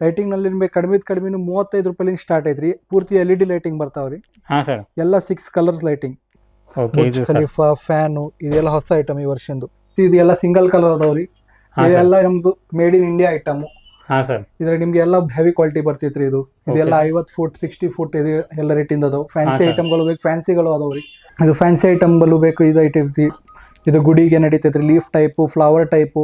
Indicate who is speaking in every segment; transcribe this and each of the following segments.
Speaker 1: Lighting ನಲ್ಲಿ ನಿಮಗೆ ಕಡಿಮೆ 35 ರೂಪಾಯಿ ಸ್ಟಾರ್ಟ್ ಐತ್ರಿ. ಪೂರ್ತಿ LED ಲೈಟಿಂಗ್ ಬರ್ತಾವ್ರಿ.
Speaker 2: ಹಾ ಸರ್.
Speaker 1: ಎಲ್ಲ 6 ಕಲರ್ಸ್ ಲೈಟಿಂಗ್.
Speaker 2: ಓಕೆ, ಇದು
Speaker 1: ಖಲೀಫಾ ಫ್ಯಾನು ಇದೆಲ್ಲ ಹೊಸ ಐಟಮ್ ಈ ವರ್ಷಂದು. ಇದೆಲ್ಲ ಸಿಂಗಲ್ ಕಲರ್ ಅದಾವ್ರಿ. ಇದೆಲ್ಲ ನಮ್ದು ಮೇಡ್ ಇನ್ ಇಂಡಿಯಾ ಐಟಮ್.
Speaker 2: ಹಾ ಸರ್.
Speaker 1: ಇದ್ರ ನಿಮ್ಗೆ ಎಲ್ಲ ಹೆವಿ ಕ್ವಾಲಿಟಿ ಬರ್ತೈತ್ರಿ. ಇದೆಲ್ಲ 50 ಫುಟ್ 60 ಫುಟ್ ಇದು ಎಲ್ಲ ರೇಟಿಂದ ಅದಾವ. ಫ್ಯಾನ್ಸಿ ಐಟಮ್ಗಳು ಬೇಕು, ಫ್ಯಾನ್ಸಿಗಳು ಅದಾವ್ರಿ. ಇದು ಫ್ಯಾನ್ಸಿ ಐಟಮ್ಗಳು ಬೇಕು. ಇದು ಐಟೈತಿ, ಇದು ಗುಡಿಗೆ ನಡೀತೈತ್ರಿ. ಲೀಫ್ ಟೈಪು, ಫ್ಲವರ್ ಟೈಪು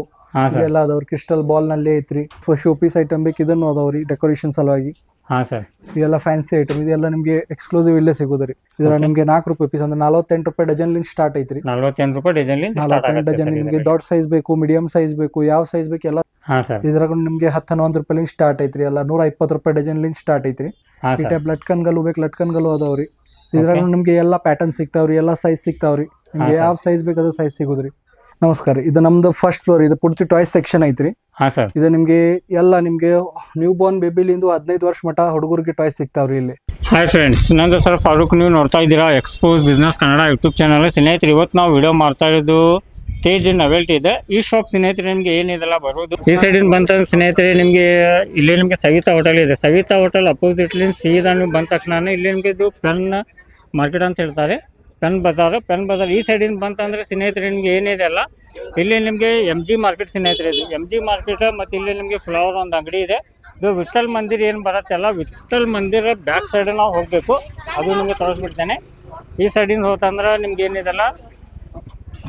Speaker 1: ಇದೆಲ್ಲ ಅದಾವ್ರಿ. ಕ್ರಿಸ್ಟಲ್ ಬಾಲ್ ನಲ್ಲಿ ಐತ್ರಿ. ಶೋ ಪೀಸ್ ಐಟಮ್ ಬೇಕು, ಇದನ್ನು ಅದಾವ್ರಿ ಡೆಕೋರೇಷನ್ ಸಲುವಾಗಿ.
Speaker 2: ಹಾ ಸರ್.
Speaker 1: ಇದೆಲ್ಲ ಫ್ಯಾನ್ಸಿ ಐಟಮ್. ಇದೆಲ್ಲ ನಿಮ್ಗೆ ಎಕ್ಸ್ಕ್ಲೂಸಿವ್ ಇಲ್ಲೇ ಸಿಗೋದ್ರಿ. ಇದ್ರ ನಿಮ್ಗೆ 4 ರೂಪಾಯಿ ಪೀಸ್ ಅಂದ್ರೆ 48 ರೂಪಾಯಿ ಡಜನ್ ಲಿಂದ ಸ್ಟಾರ್ಟ್ ಐತ್ರಿ.
Speaker 2: 48 ರೂಪಾಯಿ ಡಜನ್ ಲಿಂದ
Speaker 1: 48 ಡಜನ್. ನಿಮ್ಗೆ ದೊಡ್ಡ ಸೈಜ್ ಬೇಕು, ಮೀಡಿಯಂ ಸೈಜ್ ಬೇಕು, ಯಾವ ಸೈಜ್ ಬೇಕು ಎಲ್ಲ.
Speaker 2: ಹಾ ಸರ್.
Speaker 1: ಇದ್ರಾಗ ನಿಮ್ಗೆ 11 ರೂಪಾಯಿ ಲಿಂದ ಸ್ಟಾರ್ಟ್ ಐತ್ರಿ. ಎಲ್ಲ 120 ರೂಪಾಯಿ ಡಜನ್ ಲಿಂದ ಸ್ಟಾರ್ಟ್ ಐತ್ರಿ. ಈ ಟೈಪ್ ಲಟ್ಕನ್ಗಳು ಬೇಕು, ಲಟ್ಕನ್ಗಳು ಅದಾವ್ರಿ. ಇದ್ರಾಗ ನಿಮ್ಗೆ ಎಲ್ಲ ಪ್ಯಾಟರ್ನ್ ಸಿಗ್ತಾವ್ರಿ, ಎಲ್ಲ ಸೈಜ್ ಸಿಗ್ತಾವ್ರಿ. ನಿಮ್ಗೆ ಯಾವ ಸೈಜ್ ಬೇಕು ಅದು ಸೈಜ್ ಸಿಗುದ್ರಿ. ನಮಸ್ಕಾರ. ಇದು ನಮ್ದು ಫಸ್ಟ್ ಫ್ಲೋರ್. ಇದು ಪೂರ್ತಿ ಟಾಯ್ಸ್ ಸೆಕ್ಷನ್ ಐತ್ರಿ.
Speaker 2: ಹಾ ಸರ್.
Speaker 1: ಇದು ನಿಮ್ಗೆ ಎಲ್ಲ ನಿಮ್ಗೆ ನ್ಯೂ ಬಾರ್ನ್ ಬೇಬಿಲಿಂದ 15 ವರ್ಷ ಮಟ ಹುಡುಗರಿಗೆ ಟಾಯ್ಸ್ ಸಿಗ್ತಾವ್ರಿ ಇಲ್ಲಿ.
Speaker 2: ಹಾಯ್ ಫ್ರೆಂಡ್ಸ್, ನಂದು ಸರ್ ಫಾರೂಕ್. ನೀವು ನೋಡ್ತಾ ಇದ್ದೀರಾ expose business Kannada YouTube channel. ಸ್ನೇಹಿತರೆ, ಇವತ್ತು ನಾವು ವಿಡಿಯೋ ಮಾಡ್ತಾ ಇರೋದು ತೇಜ್ ನವೆಲ್ಟಿ ಇದೆ. ಈ ಶಾಪ್ ಸ್ನೇಹಿತರೆ ನಿಮಗೆ ಏನಿದೆಲ್ಲ ಬರೋದು ಈ ಸೈಡಿಂದ ಬಂತಂದ್ರೆ ಸ್ನೇಹಿತರೆ ನಿಮಗೆ ಇಲ್ಲಿ ನಿಮಗೆ ಸವಿತಾ ಹೋಟೆಲ್ ಇದೆ. ಸವಿತಾ ಹೋಟೆಲ್ ಅಪೋಸಿಟ್ಲಿ ಸೀದಾ ನೀವು ಬಂದ ತಕ್ಷಣ ಇಲ್ಲಿ ನಿಮಗೆ ಇದು ಪೆನ್ ಮಾರ್ಕೆಟ್ ಅಂತ ಹೇಳ್ತಾರೆ, ಪೆನ್ ಬಜಾರ್. ಈ ಸೈಡಿಂದ ಬಂತಂದ್ರೆ ಸ್ನೇಹಿತರೆ ನಿಮಗೆ ಏನಿದೆ ಅಲ್ಲ, ಇಲ್ಲಿ ನಿಮಗೆ MG ಮಾರ್ಕೆಟ್ ಸ್ನೇಹಿತರೆ. ಇದು MG ಮಾರ್ಕೆಟ್. ಮತ್ತು ಇಲ್ಲಿ ನಿಮಗೆ ಫ್ಲವರ್ ಒಂದು ಅಂಗಡಿ ಇದೆ. ಇದು ವಿಠಲ್ ಮಂದಿರ ಏನು ಬರುತ್ತಲ್ಲ, ವಿಠಲ್ ಮಂದಿರ ಬ್ಯಾಕ್ ಸೈಡ್ ನಾವು ಹೋಗಬೇಕು. ಅದು ನಿಮಗೆ ತೋರಿಸ್ಬಿಡ್ತೇನೆ. ಈ ಸೈಡಿಂದ ಹೋತಂದ್ರೆ ನಿಮ್ಗೆ ಏನಿದೆಲ್ಲ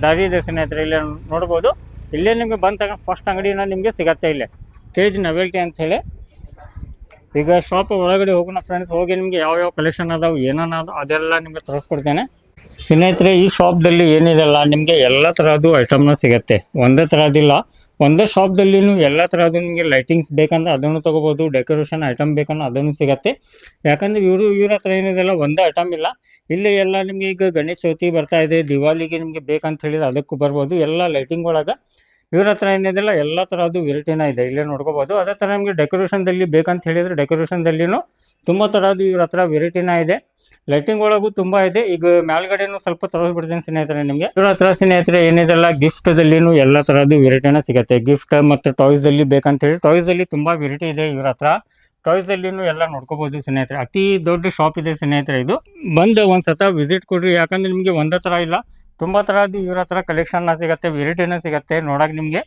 Speaker 2: ದಾರಿ ಇದೆ ಸ್ನೇಹಿತರೆ. ಇಲ್ಲಿ ನೋಡ್ಬೋದು. ಇಲ್ಲೇ ನಿಮಗೆ ಬಂದ ತಗೊಂಡು ಫಸ್ಟ್ ಅಂಗಡಿನ ನಿಮಗೆ ಸಿಗತ್ತೆ ಇಲ್ಲೇ, ತೇಜ್ ನವೆಲ್ಟಿ ಅಂತ ಹೇಳಿ. ಈಗ ಶಾಪ್ ಒಳಗಡೆ ಹೋಗೋಣ ಫ್ರೆಂಡ್ಸ್. ಹೋಗಿ ನಿಮಗೆ ಯಾವ ಕಲೆಕ್ಷನ್ ಅದಾವೆ, ಏನೇನು ಅದೆಲ್ಲ ನಿಮಗೆ ತೋರಿಸ್ಕೊಡ್ತೇನೆ ಸ್ನೇಹಿತರೆ. ಈ ಶಾಪ್ದಲ್ಲಿ ಏನಿದೆಲ್ಲ ನಿಮಗೆ ಎಲ್ಲ ಥರದ್ದು ಐಟಮ್ನ ಸಿಗುತ್ತೆ. ಒಂದೇ ಥರದಿಲ್ಲ, ಒಂದೇ ಶಾಪ್ದಲ್ಲಿ ಎಲ್ಲ ಥರದ್ದು ನಿಮಗೆ ಲೈಟಿಂಗ್ಸ್ ಬೇಕಂದ್ರೆ ಅದನ್ನು ತೊಗೋಬೋದು. ಡೆಕೋರೇಷನ್ ಐಟಮ್ ಬೇಕಂದ್ರೆ ಅದನ್ನು ಸಿಗುತ್ತೆ. ಯಾಕಂದರೆ ಇವ್ರ ಹತ್ರ ಏನಿದೆಲ್ಲ ಒಂದೇ ಐಟಮ್ ಇಲ್ಲ. ಇಲ್ಲಿ ಎಲ್ಲ ನಿಮಗೆ ಈಗ ಗಣೇಶ ಚೌತಿ ಬರ್ತಾ ಇದೆ, ದಿವಾಲಿಗೆ ನಿಮಗೆ ಬೇಕಂತ ಹೇಳಿದ್ರೆ ಅದಕ್ಕೂ ಬರ್ಬೋದು. ಎಲ್ಲ ಲೈಟಿಂಗ್ ಒಳಗೆ ಇವ್ರ ಹತ್ರ ಏನಿದೆಲ್ಲ ಎಲ್ಲ ಥರದ್ದು ವೆರೈಟಿನ ಇದೆ, ಇಲ್ಲೇ ನೋಡ್ಕೋಬೋದು. ಅದೇ ಥರ ನಿಮಗೆ ಡೆಕೋರೇಷನ್ದಲ್ಲಿ ಬೇಕಂತ ಹೇಳಿದರೆ ಡೆಕೋರೇಷನ್ದಲ್ಲಿನೂ ತುಂಬ ಥರದ್ದು ಇವ್ರ ಹತ್ರ ವೆರೈಟಿನ ಇದೆ. ಲೈಟಿಂಗ್ ಒಳಗೂ ತುಂಬ ಇದೆ. ಈಗ ಮೇಲ್ಗಡೆನೂ ಸ್ವಲ್ಪ ತೋರಿಸ್ಬಿಡ್ತೀನಿ ಸ್ನೇಹಿತರೆ ನಿಮಗೆ. ಇವ್ರ ಹತ್ರ ಸ್ನೇಹಿತರೆ ಏನಿದೆಲ್ಲ ಗಿಫ್ಟ್ದಲ್ಲಿನೂ ಎಲ್ಲ ಥರದ್ದು ವೆರೈಟಿನ ಸಿಗುತ್ತೆ. ಗಿಫ್ಟ್ ಮತ್ತು ಟಾಯ್ಸ್ದಲ್ಲಿ ಬೇಕಂತ ಹೇಳಿ ಟಾಯ್ಸ್ದಲ್ಲಿ ತುಂಬ ವೆರೈಟಿ ಇದೆ ಇವ್ರ ಹತ್ರ. ಟಾಯ್ಸ್ದಲ್ಲಿನೂ ಎಲ್ಲ ನೋಡ್ಕೋಬೋದು ಸ್ನೇಹಿತರೆ. ಅತಿ ದೊಡ್ಡ ಶಾಪ್ ಇದೆ ಸ್ನೇಹಿತರೆ. ಇದು ಬಂದು ಒಂದು ಸತ ವಿಸಿಟ್ ಕೊಡ್ರಿ. ಯಾಕಂದರೆ ನಿಮಗೆ ಒಂದೇ ಥರ ಇಲ್ಲ, ತುಂಬ ಥರದ್ದು ಇವ್ರ ಹತ್ರ ಕಲೆಕ್ಷನ್ನ ಸಿಗುತ್ತೆ, ವೆರೈಟಿನ ಸಿಗುತ್ತೆ. ನೋಡೋಕೆ ನಿಮಗೆ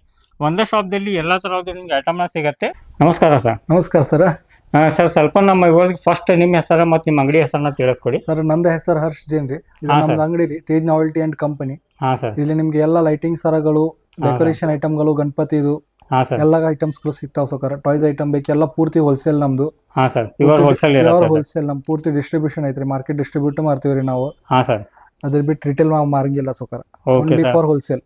Speaker 2: ಒಂದೇ ಶಾಪ್ದಲ್ಲಿ ಎಲ್ಲ ಥರದ್ದು ನಿಮಗೆ ಐಟಮ್ನ ಸಿಗುತ್ತೆ. ನಮಸ್ಕಾರ ಸರ್.
Speaker 1: ನಮಸ್ಕಾರ ಸರ್.
Speaker 2: ಸರ್, ಸ್ವಲ್ಪ ನಮ್ಮ ಇವ್ರಿಗೆ ಫಸ್ಟ್ ನಿಮ್ಮ ಹೆಸರು ಮತ್ತು ನಿಮ್ಮ ಅಂಗಡಿ ಹೆಸರನ್ನ ತಿಳಿಸ್ಕೊಡಿ
Speaker 1: ಸರ್. ನಂದು ಹೆಸರು ಹರ್ಷ್ ಜೈನ್ ರೀ. ಇದು ನಮ್ದು ಅಂಗಡಿ ರೀ, ತೇಜ್ ನಾವೆಲ್ಟಿ ಅಂಡ್ ಕಂಪನಿ.
Speaker 2: ಹಾಂ ಸರ್.
Speaker 1: ಇಲ್ಲಿ ನಿಮ್ಗೆ ಎಲ್ಲ ಲೈಟಿಂಗ್ ಸರಗಳು, ಡೆಕೋರೇಷನ್ ಐಟಮ್ಗಳು, ಗಣಪತಿದು ಎಲ್ಲ ಐಟಮ್ಸ್ಗಳು ಸಿಗ್ತಾವ ಸರ್. ಟಾಯ್ಸ್ ಐಟಮ್ ಬೇಕು, ಎಲ್ಲ ಪೂರ್ತಿ ಹೋಲ್ಸೇಲ್ ನಮ್ದು.
Speaker 2: ಹಾಂ ಸರ್. ಪ್ಯೂರ್
Speaker 1: ಹೋಲ್ಸೇಲ್ ನಮ್ ಪೂರ್ತಿ ಡಿಸ್ಟ್ರಿಬ್ಯೂಷನ್ ಐತ್ರಿ. ಮಾರ್ಕೆಟ್ ಡಿಸ್ಟ್ರಿಬ್ಯೂಟ್ ಮಾಡ್ತೀವ್ರಿ ನಾವು.
Speaker 2: ಹಾಂ ಸರ್.
Speaker 1: ಅದ್ರ ಬಿಟ್ಟು ರಿಟೇಲ್ ಮಾರಂಗಿಲ್ಲ sir. Only for wholesale.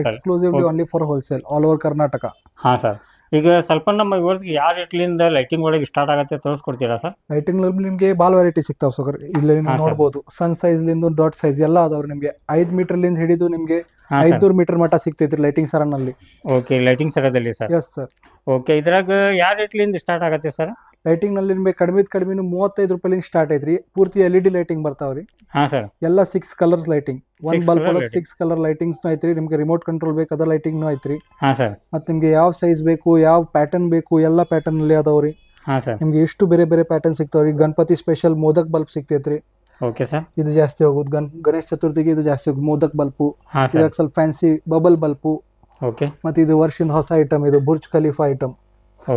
Speaker 1: Exclusively only for wholesale all over Karnataka.
Speaker 2: ಹಾಂ ಸರ್. ಈಗ ಸ್ವಲ್ಪ ನಮ್ಮ ಇವ್ರಿಗೆ ಯಾವ ರೇಟ್ಲಿಂದ ಲೈಟಿಂಗ್ ಒಳಗೆ ಸ್ಟಾರ್ಟ್ ಆಗುತ್ತೆ ತೋರಿಸ್ಕೊಡ್ತೀರಾ ಸರ್?
Speaker 1: ಲೈಟಿಂಗ್ ನಿಮಗೆ ಭಾಳ ವೆರೈಟಿ ಸಿಗ್ತಾವ ಸರ್. ಇಲ್ಲಿ ನೋಡ್ಬೋದು. ಸಣ್ಣ ಸೈಜ್ ಲಿಂದ ದೊಡ್ಡ ಸೈಜ್ ಎಲ್ಲ ಅದಾವ್ರಿ. ನಿಮಗೆ 5 ಮೀಟರ್ ಲಿಂದ ಹಿಡಿದು ನಿಮಗೆ 500 ಮೀಟರ್ ಮಟ್ಟ ಸಿಗ್ತೈತ್ರಿ ಲೈಟಿಂಗ್ ಸರನಲ್ಲಿ.
Speaker 2: ಓಕೆ, ಲೈಟಿಂಗ್ ಸರದಲ್ಲಿ ಸರ್.
Speaker 1: Yes sir.
Speaker 2: ಓಕೆ, ಇದ್ರಾಗ ಯಾವ ರೇಟ್ಲಿಂದ ಸ್ಟಾರ್ಟ್ ಆಗುತ್ತೆ ಸರ್?
Speaker 1: ಲೈಟಿಂಗ್ ನಲ್ಲಿ ನಿಮಗೆ ಕಡಿಮೆ 35 ರೂಪಾಯಿ ಲಿಂದ ಸ್ಟಾರ್ಟ್ ಐತ್ರಿ. ಪೂರ್ತಿ LED ಲೈಟಿಂಗ್ ಬರ್ತಾವ್ರಿ.
Speaker 2: ಹಾಂ ಸರ್.
Speaker 1: ಎಲ್ಲ 6 ಕಲರ್ಸ್ ಲೈಟಿಂಗ್. ಒಂದ್ ಬಲ್ಬ್ ಒಳಗೆ 6 ಕಲರ್ ಲೈಟಿಂಗ್ಸ್ ಐತ್ರಿ. ನಿಮ್ಗೆ ರಿಮೋಟ್ ಕಂಟ್ರೋಲ್ ಬೇಕು, ಅದ ಲೈಟಿಂಗ್ ಐತ್ರಿ.
Speaker 2: ಹಾಂ ಸರ್.
Speaker 1: ಮತ್ತೆ ನಿಮ್ಗೆ ಯಾವ ಸೈಜ್ ಬೇಕು, ಯಾವ ಪ್ಯಾಟರ್ನ್ ಬೇಕು, ಎಲ್ಲ ಪ್ಯಾಟರ್ನ್ ಅಲ್ಲಿ ಅದಾವ್ರಿ.
Speaker 2: ಹಾಂ ಸರ್.
Speaker 1: ನಿಮ್ಗೆ ಎಷ್ಟು ಬೇರೆ ಬೇರೆ ಪ್ಯಾಟರ್ನ್ ಸಿಗ್ತಾವ್ರಿ. ಗಣಪತಿ ಸ್ಪೆಷಲ್ ಮೋದಕ್ ಬಲ್ಬ್ ಸಿಗ್ತೈತ್ರಿ.
Speaker 2: Okay sir.
Speaker 1: ಇದು ಜಾಸ್ತಿ ಹೋಗುದು. ಗಣೇಶ ಚತುರ್ಥಿಗೆ ಇದು ಜಾಸ್ತಿ ಹೋಗುದು ಮೋದಕ್ ಬಲ್ಪು.
Speaker 2: ಹಾಂ
Speaker 1: ಇದಾಗ ಸ್ವಲ್ಪ ಫ್ಯಾನ್ಸಿ ಬಬಲ್ ಬಲ್ಪು.
Speaker 2: ಓಕೆ.
Speaker 1: ಮತ್ತೆ ಇದು ವರ್ಷದ ಹೊಸ ಐಟಮ್. ಇದು Burj Khalifa item.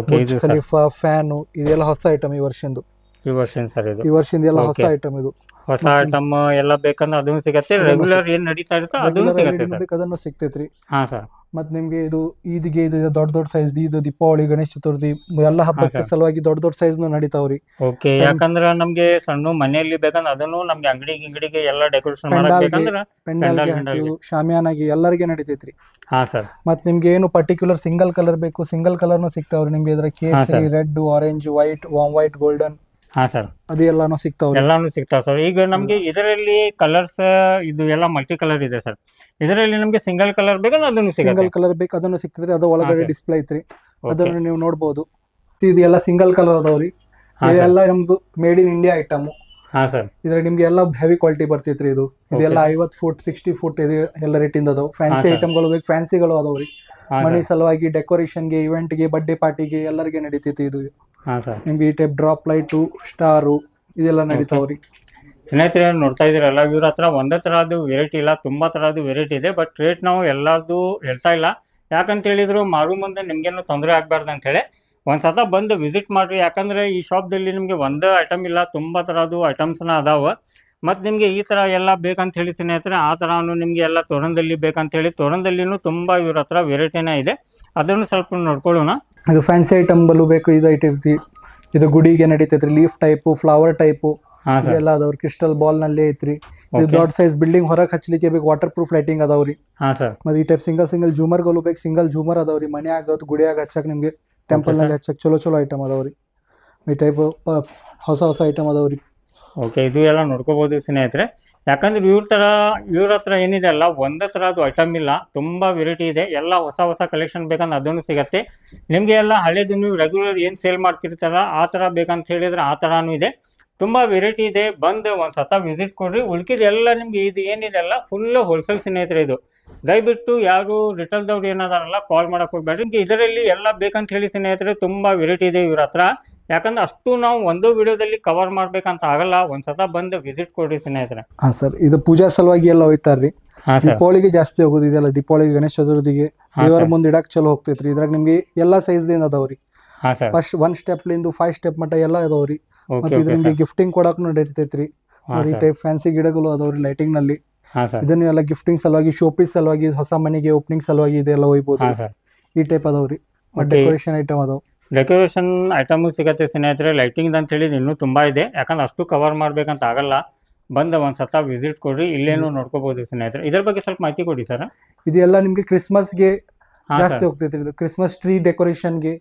Speaker 2: Burj
Speaker 1: Khalifa fan ಇದೆಲ್ಲ ಹೊಸ ಐಟಮ್ ಈ ವರ್ಷದ್ದು.
Speaker 2: ಈ
Speaker 1: ವರ್ಷದಿಂದ ಎಲ್ಲ ಹೊಸ ಐಟಮ್. ಇದು
Speaker 2: ಹೊಸ ಐಟಮ್ ಎಲ್ಲ ಬೇಕಂದ್ರೆ ಅದನ್ನು ಸಿಗತ್ತೆ. ರೆಗ್ಯುಲರ್ ಏನ್ ನಡೀತಾ ಇರುತ್ತೆ ಅದನ್ನು ಸಿಗತ್ತೆ,
Speaker 1: ಅದನ್ನು ಸಿಗ್ತೈತ್ರಿ.
Speaker 2: ಹಾಂ ಸರ್.
Speaker 1: ಮತ್ತೆ ನಿಮ್ಗೆ ಇದು ಈದ್ಗೆ ಇದು ದೊಡ್ಡ ಸೈಜ್, ಇದು ದೀಪಾವಳಿ, ಗಣೇಶ ಚತುರ್ಥಿ ಎಲ್ಲ ಹಬ್ಬಕ್ಕೆ ಸಲುವಾಗಿ ದೊಡ್ಡ ಸೈಜ್ ನಡೀತಾವ್ರಿ.
Speaker 2: ಓಕೆ, ಯಾಕಂದ್ರೆ ನಮ್ಗೆ ಸಣ್ಣ ಮನೆಯಲ್ಲಿ ಬೇಕಂದ್ರೆ ಅದನ್ನು ನಮ್ಗೆ ಅಂಗಡಿಗೆ ಎಲ್ಲ ಡೆಕೋರೇಷನ್ ಮಾಡಬೇಕಂದ್ರೆ
Speaker 1: ಪೆಂಡಾಲ್, ಶಾಮಿಯಾನಾಗಿ ಎಲ್ಲರಿಗೆ ನಡೀತೈತ್ರಿ.
Speaker 2: ಹಾಂ ಸರ್.
Speaker 1: ಮತ್ತೆ ನಿಮ್ಗೆ ಏನು ಪರ್ಟಿಕ್ಯುಲರ್ ಸಿಂಗಲ್ ಕಲರ್ ಬೇಕು, ಸಿಂಗಲ್ ಕಲರ್ನು ಸಿಗ್ತಾವ್ರಿ. ನಿಮ್ಗೆ ಇದ್ರ ಕೇಸರಿ, red, orange, white, warm white, golden.
Speaker 2: ಹಾಂ ಸರ್.
Speaker 1: ಅದು ಎಲ್ಲಾನು ಸಿಗ್ತಾವ್ರಿ.
Speaker 2: ಎಲ್ಲಾನು ಸಿಗ್ತಾವ ಸರ್. ಈಗ ನಮ್ಗೆ ಇದರಲ್ಲಿ ಕಲರ್ಸ್ ಇದು ಎಲ್ಲ ಮಲ್ಟಿ ಕಲರ್ ಇದೆ ಸರ್. ಇದರಲ್ಲಿ ನಮ್ಗೆ ಸಿಂಗಲ್ ಕಲರ್ ಬೇಕಂದ್ರೆ ಅದನ್ನು
Speaker 1: ಸಿಂಗಲ್ ಕಲರ್ ಬೇಕು, ಅದನ್ನು ಸಿಗ್ತದ್ರಿ. ಅದು ಒಳಗಡೆ ಡಿಸ್ಪ್ಲೇ ಐತ್ರಿ, ಅದನ್ನು ನೀವು ನೋಡ್ಬೋದು. ಇದು ಎಲ್ಲ ಸಿಂಗಲ್ ಕಲರ್ ಅದಾವ್ರಿ. ಇದೆಲ್ಲ ನಮ್ದು ಮೇಡ್ ಇನ್ ಇಂಡಿಯಾ ಐಟಮ್.
Speaker 2: ಹಾಂ ಸರ್.
Speaker 1: ಇದ್ರಾಗ ನಿಮ್ಗೆ ಎಲ್ಲ ಹೆವಿ ಕ್ವಾಲಿಟಿ ಬರ್ತೈತ್ರಿ ಇದು. ಇದೆಲ್ಲ 50 ಫುಟ್ 60 ಫುಟ್ ಇದು ಎಲ್ಲ ರೇಟಿಂದ ಅದಾವ. ಫ್ಯಾನ್ಸಿ ಐಟಮ್ಗಳು ಬೇಕು, ಫ್ಯಾನ್ಸಿಗಳು ಅದಾವ್ರಿ. ಮನಿ ಸಲುವಾಗಿ, ಡೆಕೋರೇಷನ್ಗೆ, ಇವೆಂಟ್ಗೆ, ಬರ್ಡೇ ಪಾರ್ಟಿಗೆ ಎಲ್ಲರಿಗೆ ನಡೀತೈತಿ ಇದು. ನಿಮ್ಗೆ ಈ ಟೈಪ್ ಡ್ರಾಪ್ ಲೈಟು, ಸ್ಟಾರು ಇದೆಲ್ಲ ನಡೀತಾವ್ರಿ.
Speaker 2: ಸ್ನೇಹಿತರೆ ನೋಡ್ತಾ ಇದ್ದೀರಲ್ಲ, ಇವ್ರ ಹತ್ರ ಒಂದೇ ಥರದ್ದು ವೆರೈಟಿ ಇಲ್ಲ, ತುಂಬ ಥರದ್ದು ವೆರೈಟಿ ಇದೆ. ಬಟ್ ರೇಟ್ ನಾವು ಎಲ್ಲರದು ಹೇಳ್ತಾ ಇಲ್ಲ. ಯಾಕಂತ ಹೇಳಿದ್ರು ಮಾರು ಮುಂದೆ ನಿಮ್ಗೇನು ತೊಂದರೆ ಆಗಬಾರ್ದು ಅಂಥೇಳಿ ಒಂದ್ಸತ ಬಂದು ವಿಸಿಟ್ ಮಾಡಿರಿ. ಯಾಕಂದರೆ ಈ ಶಾಪ್ದಲ್ಲಿ ನಿಮಗೆ ಒಂದೇ ಐಟಮ್ ಇಲ್ಲ, ತುಂಬ ಥರದ್ದು ಐಟಮ್ಸ್ನ ಅದಾವೆ. ಮತ್ತು ನಿಮಗೆ ಈ ಥರ ಎಲ್ಲ ಬೇಕಂತ ಹೇಳಿ ಸ್ನೇಹಿತರೆ, ಆ ಥರನೂ ನಿಮಗೆ ಎಲ್ಲ ತೋರಣದಲ್ಲಿ ಬೇಕಂತೇಳಿ ತೋರಣದಲ್ಲಿನೂ ತುಂಬ ಇವ್ರ ಹತ್ರ ವೆರೈಟಿನೇ ಇದೆ. ಅದನ್ನು ಸ್ವಲ್ಪ ನೋಡ್ಕೊಳ್ಳೋಣ.
Speaker 1: ಇದು ಫ್ಯಾನ್ಸಿ ಐಟಮ್ಗಳು ಬೇಕು, ಇದು ಐಟಮ್ ಇದು ಗುಡಿಗೆ ನಡೀತೈತ್ರಿ. ಲೀಫ್ ಟೈಪು, ಫ್ಲವರ್ ಟೈಪು ಇದೆಲ್ಲ ಅದಾವ್ರಿ. ಕ್ರಿಸ್ಟಲ್ ಬಾಲ್ ನಲ್ಲಿ ಐತ್ರಿ. ಇದು ದೊಡ್ಡ ಸೈಜ್ ಬಿಲ್ಡಿಂಗ್ ಹೊರಗೆ ಹಚ್ಚಲಿಕ್ಕೆ ಬೇಕು, ವಾಟರ್ ಪ್ರೂಫ್ ಲೈಟಿಂಗ್ ಅದಾವ್ರಿ. ಮತ್ತೆ ಈ ಟೈಪ್ ಸಿಂಗಲ್ ಜೂಮರ್ಗಳು ಬೇಕು, ಸಿಂಗಲ್ ಜೂಮರ್ ಅದಾವ್ರಿ. ಮನೆ ಆಗೋದು ಗುಡಿಯಾಗ ಹಚ್ಚಕ್, ನಿಮ್ಗೆ ಟೆಂಪಲ್ ನಲ್ಲಿ ಹಚ್ಚಕ್ ಚಲೋ ಐಟಮ್ ಅದಾವ್ರಿ. ಈ ಟೈಪ್ ಹೊಸ ಐಟಮ್ ಅದಾವ್ರಿ.
Speaker 2: ಓಕೆ, ಇದು ಎಲ್ಲ ನೋಡ್ಕೋಬಹುದು ಸ್ನೇಹಿತರೆ. ಯಾಕಂದ್ರೆ ಇವ್ರ ಹತ್ರ ಏನಿದೆ ಅಲ್ಲ, ಒಂದೇ ಥರದ್ದು ಐಟಮ್ ಇಲ್ಲ, ತುಂಬ ವೆರೈಟಿ ಇದೆ. ಎಲ್ಲ ಹೊಸ ಕಲೆಕ್ಷನ್ ಬೇಕಂದ್ರೆ ಅದನ್ನು ಸಿಗತ್ತೆ ನಿಮಗೆ. ಎಲ್ಲ ಹಳೇದು ನೀವು ರೆಗ್ಯುಲರ್ ಏನು ಸೇಲ್ ಮಾಡ್ತಿರ್ತಾರ ಆ ಥರ ಬೇಕಂತ ಹೇಳಿದ್ರೆ ಆ ಥರನೂ ಇದೆ. ತುಂಬ ವೆರೈಟಿ ಇದೆ. ಬಂದು ಒಂದು ಸತ ವಿಸಿಟ್ ಕೊಡ್ರಿ. ಉಳ್ಕಿದೆಲ್ಲ ನಿಮ್ಗೆ ಇದು ಏನಿದೆ ಅಲ್ಲ ಫುಲ್ ಹೋಲ್ಸೇಲ್ ಸ್ನೇಹಿತರೆ. ಇದು ದಯವಿಟ್ಟು ಯಾರು ರಿಟೇಲ್ದವ್ರು ಏನಾದಾರಲ್ಲ ಕಾಲ್ ಮಾಡಕ್ಕೆ ಹೋಗ್ಬೇಡ್ರಿ. ನಿಮಗೆ ಇದರಲ್ಲಿ ಎಲ್ಲ ಬೇಕಂತ ಹೇಳಿ ಸ್ನೇಹಿತರೆ, ತುಂಬ ವೆರೈಟಿ ಇದೆ ಇವ್ರ ಹತ್ರ. ಯಾಕಂದ್ರೆ ಅಷ್ಟು ನಾವು ಒಂದು ವಿಡಿಯೋದಲ್ಲಿ ಕವರ್ ಮಾಡ್ಬೇಕಂತ ಆಗಲ್ಲ. ಒಂದ್ಸತ ಬಂದು ವಿಸಿಟ್ ಕೊಡ್ರಿ ಸ್ನೇಹಿತರೆ.
Speaker 1: ಹಾಂ ಸರ್, ಇದು ಪೂಜಾ ಸಲುವಾಗಿ ಎಲ್ಲ ಹೋಯ್ತಾರ್ರಿ. ದೀಪಾವಳಿಗೆ ಜಾಸ್ತಿ ಹೋಗೋದು ಇದೆಲ್ಲ. ದೀಪಾವಳಿಗೆ, ಗಣೇಶ ಚತುರ್ಥಿಗೆ ದೇವರ ಮುಂದೆ ಇಡಕ್ ಚಲೋ ಹೋಗ್ತೈತ್ರಿ. ಇದ್ರಾಗ ನಿಮ್ಗೆ ಎಲ್ಲಾ ಸೈಜ್ ದಿಂದ ಅದಾವ್ರಿ. ಫಸ್ಟ್ 1 ಸ್ಟೆಪ್ ಲಿಂದ 5 ಸ್ಟೆಪ್ ಮಟ್ಟ ಎಲ್ಲ ಅದಾವ್ರಿ. ಮತ್ತೆ ಇದು ನಿಮ್ಗೆ ಗಿಫ್ಟಿಂಗ್ ಕೊಡಕ್ ನಡೀತೈತ್ರಿ. ಈ ಟೈಪ್ ಫ್ಯಾನ್ಸಿ ಗಿಡಗಳು ಅದಾವ್ರಿ ಲೈಟಿಂಗ್ ನಲ್ಲಿ. ಇದನ್ನ ಎಲ್ಲ ಗಿಫ್ಟಿಂಗ್ ಸಲುವಾಗಿ, ಶೋ ಪೀಸ್ ಸಲುವಾಗಿ, ಹೊಸ ಮನೆಗೆ ಓಪನಿಂಗ್ ಸಲುವಾಗಿ ಇದೆಲ್ಲ ಒಯ್ಬೋದು. ಈ ಟೈಪ್ ಅದಾವ್ರಿ. ಡೆಕೋರೇಷನ್ ಐಟಮ್ ಅದಾವ್.
Speaker 2: ಡೆಕೋರೇಷನ್ ಐಟಮು ಸಿಗತ್ತೆ ಸ್ನೇಹಿತರೆ. ಲೈಟಿಂಗ್ ಅಂತ ಹೇಳಿ ಇನ್ನೂ ತುಂಬಾ ಇದೆ. ಯಾಕಂದ್ರೆ ಅಷ್ಟು ಕವರ್ ಮಾಡ್ಬೇಕಂತ ಆಗಲ್ಲ. ಬಂದ ಒಂದ್ಸತ ವಿಸಿಟ್ ಕೊಡ್ರಿ. ಇಲ್ಲೇನು ನೋಡ್ಕೋಬಹುದು ಸ್ನೇಹಿತರೆ. ಇದ್ರ ಬಗ್ಗೆ ಸ್ವಲ್ಪ ಮಾಹಿತಿ ಕೊಡಿ ಸರ್.
Speaker 1: ಇದೆಲ್ಲ ನಿಮ್ಗೆ ಕ್ರಿಸ್ಮಸ್ಗೆ ಜಾಸ್ತಿ ಹೋಗ್ತೈತ್ರಿ. ಇದು ಕ್ರಿಸ್ಮಸ್ ಟ್ರೀ ಡೆಕೋರೇಷನ್ಗೆ,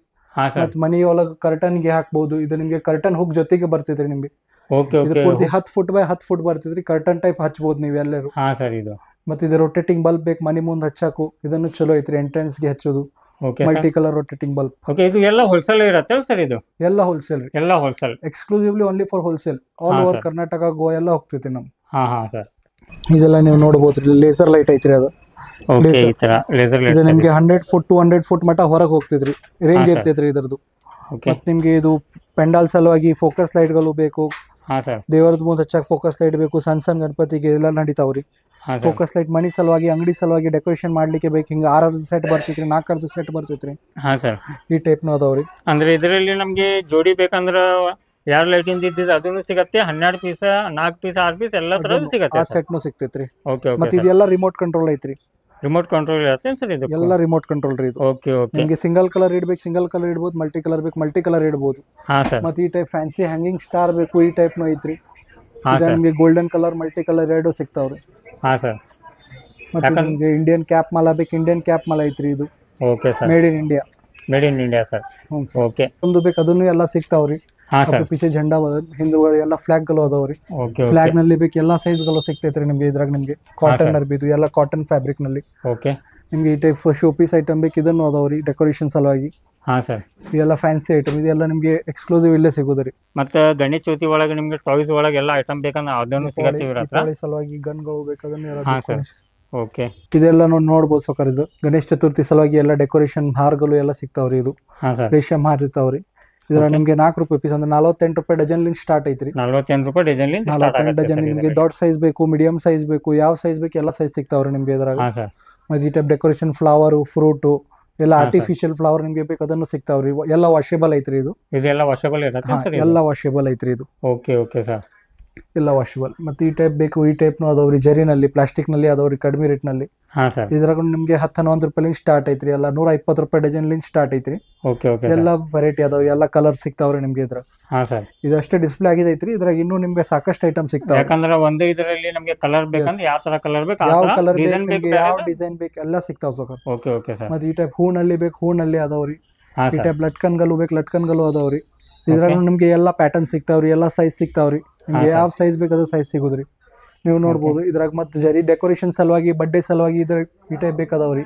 Speaker 1: ಮತ್ ಮನಿ ಒಳಗ ಕರ್ಟನ್ ಗೆ ಹಾಕ್ಬಹುದು. ಇದು ನಿಮ್ಗೆ ಕರ್ಟನ್ ಹುಕ್ ಜೊತೆಗೆ ಬರ್ತೈತ್ರಿ ನಿಮ್ಗೆ. ಪೂರ್ತಿ 10 ಫುಟ್ ಬೈ 10 ಫುಟ್ ಬರ್ತೈತ್ರಿ. ಕರ್ಟನ್ ಟೈಪ್ ಹಚ್ಬಹುದು ನೀವು ಎಲ್ಲರೂ.
Speaker 2: ಇದು
Speaker 1: ಮತ್ತೆ ಇದು ರೊಟೇಟಿಂಗ್ ಬಲ್ಬ್ ಬೇಕು ಮನಿ ಮುಂದೆ ಹಚ್ಚಾಕು. ಇದನ್ನು ಚಲೋ ಐತ್ರಿ ಎಂಟ್ರೆನ್ಸ್ ಗೆ ಹಚ್ಚೋದು. Multi colour rotating bulb.
Speaker 2: ಇದು ಎಲ್ಲ ಹೋಲ್ಸೇಲ್ ಇರುತ್ತೆ ಸರ್? ಇದು
Speaker 1: ಎಲ್ಲ ಹೋಲ್ಸೇಲ್.
Speaker 2: ಎಲ್ಲ wholesale,
Speaker 1: exclusively only for wholesale. All over Karnataka, Goa ಎಲ್ಲ ಹೋಗ್ತೈತಿ ನಮ್.
Speaker 2: ಸರ್,
Speaker 1: ಇದೆಲ್ಲ ನೀವು ನೋಡಬಹುದ್ರಿ. ಲೇಸರ್ ಲೈಟ್ ಐತ್ರಿ ಅದು. ಇದು ನಿಮ್ಗೆ 100 ಫುಟ್ 200 ಫುಟ್ ಮಟ್ಟ ಹೊರಗೆ ಹೋಗ್ತೈತ್ರಿ. ರೇಂಜ್ ಇರ್ತೈತ್ರಿ ಇದ್ರದ್ದು. ಮತ್ತೆ ನಿಮ್ಗೆ ಇದು ಪೆಂಡಾಲ್ ಸಲುವಾಗಿ ಫೋಕಸ್ ಲೈಟ್ ಗಳು ಬೇಕು. ದೇವರದ ಮುಂದೆ ಹಚ್ಚಾಕ ಫೋಕಸ್ ಲೈಟ್ ಬೇಕು. ಸಣ್ಣ ಗಣಪತಿಗೆ ಎಲ್ಲ ನಡೀತಾವ್ರಿ. ಫೋಕಸ್ ಲೈಟ್ ಮನಿ ಸಲುವಾಗಿ, ಅಂಗಡಿ ಸಲುವಾಗಿ ಡೆಕೋರೇಷನ್ ಮಾಡ್ಲಿಕ್ಕೆ ಬೇಕು. ಹಿಂಗ 6 ಸೆಟ್ ಬರ್ತೈತ್ರಿ, 4 ಸೆಟ್ ಬರ್ತೈತ್ರಿ. ಈ ಟೈಪ್ ನು ಅದಾವ್ರಿ.
Speaker 2: ಅಂದ್ರೆ ಇದರಲ್ಲಿ ನಮ್ಗೆ ಜೋಡಿ ಬೇಕಂದ್ರ 2 ಲೈಟಿಂದ ಇದ್ದಿದ್ದು ಅದನ್ನು ಸಿಗತ್ತೆ. 12 ಪೀಸ್, 4 ಪೀಸ್, 6 ಪೀಸ್ ಎಲ್ಲ ತರದ್ದು ಸಿಗತ್ತೆ.
Speaker 1: ಆ ಸೆಟ್ ನು ಸಿಗ್ತೈತ್ರಿ. ಮತ್ತೆ ಇದೆಲ್ಲ ರಿಮೋಟ್ ಕಂಟ್ರೋಲ್ ಐತ್ರಿ.
Speaker 2: ರಿಮೋಟ್ ಕಂಟ್ರೋಲ್ ಇರುತ್ತೆ ಸರ್ ಇದು?
Speaker 1: ಎಲ್ಲ ರಿಮೋಟ್ ಕಂಟ್ರೋಲ್ ರೀ ಇದು. ನಿಮಗೆ ಸಿಂಗಲ್ ಕಲರ್ ಇಡ್ಬೇಕು, ಸಿಂಗಲ್ ಕಲರ್ ಇಡ್ಬೋದು. ಮಲ್ಟಿ ಕಲರ್ ಬೇಕು, ಮಲ್ಟಿ ಕಲರ್ ಇಡ್ಬೋದು. ಮತ್ತೆ ಈ ಟೈಪ್ ಫ್ಯಾನ್ಸಿ ಹ್ಯಾಂಗಿಂಗ್ ಸ್ಟಾರ್ ಬೇಕು, ಈ ಟೈಪ್ ನು ಐತ್ರಿ. ನಿಮಗೆ ಗೋಲ್ಡನ್ ಕಲರ್, ಮಲ್ಟಿ ಕಲರ್ 2 ಸಿಗ್ತಾವ್ರಿ. ಮತ್ತೆ ನಿಮಗೆ ಇಂಡಿಯನ್ ಕ್ಯಾಪ್ ಮಾಲ ಬೇಕು, ಇಂಡಿಯನ್ ಕ್ಯಾಪ್ ಮಾಲ ಐತ್ರಿ ಇದು. Made in India. Made in India sir. Okay. ಒಂದು ಬೇಕು ಅದನ್ನು ಎಲ್ಲ ಸಿಗ್ತಾವ್ರಿ. ಪಿಚೆ झंडा ಹಿಂದುಗಡೆ ಎಲ್ಲ ಫ್ಲಾಗ್ ಗಳು ಅದಾವ್ರಿ. ಫ್ಲಾಗ್ ನಲ್ಲಿ ಬೇಕು ಎಲ್ಲಾ ಸೈಜ್ ಗಳು ಸಿಗ್ತೈತ್ರಿ ನಿಮ್ಗೆ. ಇದ್ರಾಗ ನಿಮ್ಗೆ ಕಾಟನ್ ಅರ್ಬಿದು ಎಲ್ಲ ಕಾಟನ್ ಫ್ಯಾಬ್ರಿಕ್ ನಲ್ಲಿ. ನಿಮ್ಗೆ ಈ ಟೈಪ್ ಶೋ ಪೀಸ್ ಐಟಮ್ ಬೇಕು, ಇದನ್ನು ಅದಾವ್ರಿ ಡೆಕೋರೇಷನ್ ಸಲುವಾಗಿ. ಇದೆಲ್ಲ ಫ್ಯಾನ್ಸಿ ಐಟಮ್. ಇದೆಲ್ಲ ನಿಮ್ಗೆ ಎಕ್ಸ್ಕ್ಲೂಸಿವ್ ಇಲ್ಲೇ ಸಿಗೋದ್ರಿ.
Speaker 2: ಮತ್ತೆ ಗಣೇಶ ಚೌತಿ ಒಳಗೆ ನಿಮ್ಗೆ ಟಾಯ್ಸ್ ಒಳಗೆ ಎಲ್ಲ ಐಟಮ್ ಬೇಕಂದ್ರೆ ಅದನ್ನು ಸಿಗತ್ತೆ ಇವ್ರ ಹತ್ರ.
Speaker 1: ಸಲುವಾಗಿ ಗನ್ಗಳು ಬೇಕಾದ್ರೆ ಇದೆಲ್ಲ ನೋಡ್ಬೋದು ಸರ್. ಇದು ಗಣೇಶ ಚತುರ್ಥಿ ಸಲುವಾಗಿ ಎಲ್ಲ ಡೆಕೋರೇಷನ್ ಹಾರಗಳು ಎಲ್ಲ ಸಿಗ್ತಾವ್ರಿ. ಇದು ರೇಷಮ್ ಹಾರ ಇರ್ತಾವ್ರಿ. ಇದ್ರ ನಿಮ್ಗೆ 4 ರೂಪಾಯಿ ಪೀಸ್ ಅಂದ್ರೆ 48 ರೂಪಾಯಿ ಡಜನ್ ಲಿಂದ ಸ್ಟಾರ್ಟ್ ಐತ್ರಿ.
Speaker 2: 48 ರೂಪಾಯಿ ಡಜನ್ ಲಿಂದ
Speaker 1: 48 ಡಜನ್. ನಿಮ್ಗೆ ದೊಡ್ಡ ಸೈಜ್ ಬೇಕು, ಮೀಡಿಯಂ ಸೈಜ್ ಬೇಕು, ಯಾವ ಸೈಜ್ ಬೇಕು ಎಲ್ಲ ಸೈಜ್ ಸಿಗ್ತಾವ್ರಿ ನಿಮ್ಗೆ ಇದ್ರಾಗ. ಮತ್ತೆ ಈ ಟೈಪ್ ಡೆಕೋರೇಷನ್ ಫ್ಲವರ್, ಫ್ರೂಟ್ ಎಲ್ಲ ಆರ್ಟಿಫಿಷಿಯಲ್ ಫ್ಲವರ್ ನಿಮ್ಗೆ ಬೇಕು, ಅದನ್ನು ಸಿಗ್ತಾವ್ರಿ. ಎಲ್ಲ ವಾಷೇಬಲ್ ಐತ್ರಿ ಇದು. ಇದೆಲ್ಲ ವಾಷೇಬಲ್ ಇರುತ್ತೆ? ಎಲ್ಲ ವಾಷೇಬಲ್ ಐತ್ರಿ ಇದು. ಓಕೆ ಸರ್, ಎಲ್ಲ ವಾಷೇಬಲ್. ಮತ್ತೆ ಈ ಟೈಪ್ ಬೇಕು, ಈ ಟೈಪ್ ನು ಅದಾವ್ರಿ. ಜರಿನಲ್ಲಿ, ಪ್ಲಾಸ್ಟಿಕ್ ನಲ್ಲಿ ಅದಾವ್ರಿ ಕಡಿಮೆ ರೇಟ್ ನಲ್ಲಿ. ಇದ್ರಾಗ ನಿಮ್ಗೆ 10-11 ರೂಪಾಯಿ ಸ್ಟಾರ್ಟ್ ಐತ್ರಿ. ಎಲ್ಲ 120 ರೂಪಾಯಿ ಡಜನ್ ಲಿಂದ ಸ್ಟಾರ್ಟ್ ಐತ್ರಿ. ಎಲ್ಲ ವೆರೈಟಿ ಅದಾವ, ಎಲ್ಲ ಕಲರ್ ಸಿಗ್ತಾವ್ರಿ ನಿಮ್ಗೆ ಇದ್ರಾಗ. ಇದಷ್ಟೇ ಡಿಸ್ಪ್ಲೇ ಆಗಿದೆ ಐತ್ರಿ. ಇದ್ರಾಗ ಇನ್ನೂ ನಿಮ್ಗೆ ಸಾಕಷ್ಟು ಐಟಮ್ ಸಿಗ್ತಾವ.
Speaker 2: ಯಾಕಂದ್ರೆ ಒಂದೇ ಇದರಲ್ಲಿ ನಮ್ಗೆ ಕಲರ್ ಬೇಕಂದ್ರೆ ಯಾವ ತರ ಕಲರ್ ಬೇಕು,
Speaker 1: ಯಾವ ಕಲರ್ ಬೇಕು, ಯಾವ ಡಿಸೈನ್ ಬೇಕು ಎಲ್ಲ ಸಿಗ್ತಾವ ಸರ್. ಮತ್ತೆ ಈ ಟೈಪ್ ಹೂನಲ್ಲಿ ಬೇಕು, ಹೂನಲ್ಲಿ ಅದಾವ್ರಿ. ಈ ಟೈಪ್ ಲಟ್ಕನ್ಗಳು ಬೇಕು, ಲಟ್ಕನ್ಗಳು ಅದಾವ್ರಿ. ಇದ್ರಾಗ ನಿಮ್ಗೆ ಎಲ್ಲಾ ಪ್ಯಾಟರ್ನ್ ಸಿಗ್ತಾವ್ರಿ, ಎಲ್ಲಾ ಸೈಜ್ ಸಿಗ್ತಾವ್ರಿ. ನಿಮ್ಗೆ ಯಾವ ಸೈಜ್ ಬೇಕಾದ್ರೂ ಸೈಜ್ ಸಿಗುದ್ರಿ. ನೀವು ನೋಡ್ಬೋದು. ಇದ್ರಾಗ ಮತ್ತೆ ಜರಿ ಡೆಕೋರೇಷನ್ ಸಲುವಾಗಿ, ಬರ್ಡೇ ಸಲುವಾಗಿ ಇದ್ರ ಈ ಟೈಪ್ ಬೇಕಾದವ್ರಿ.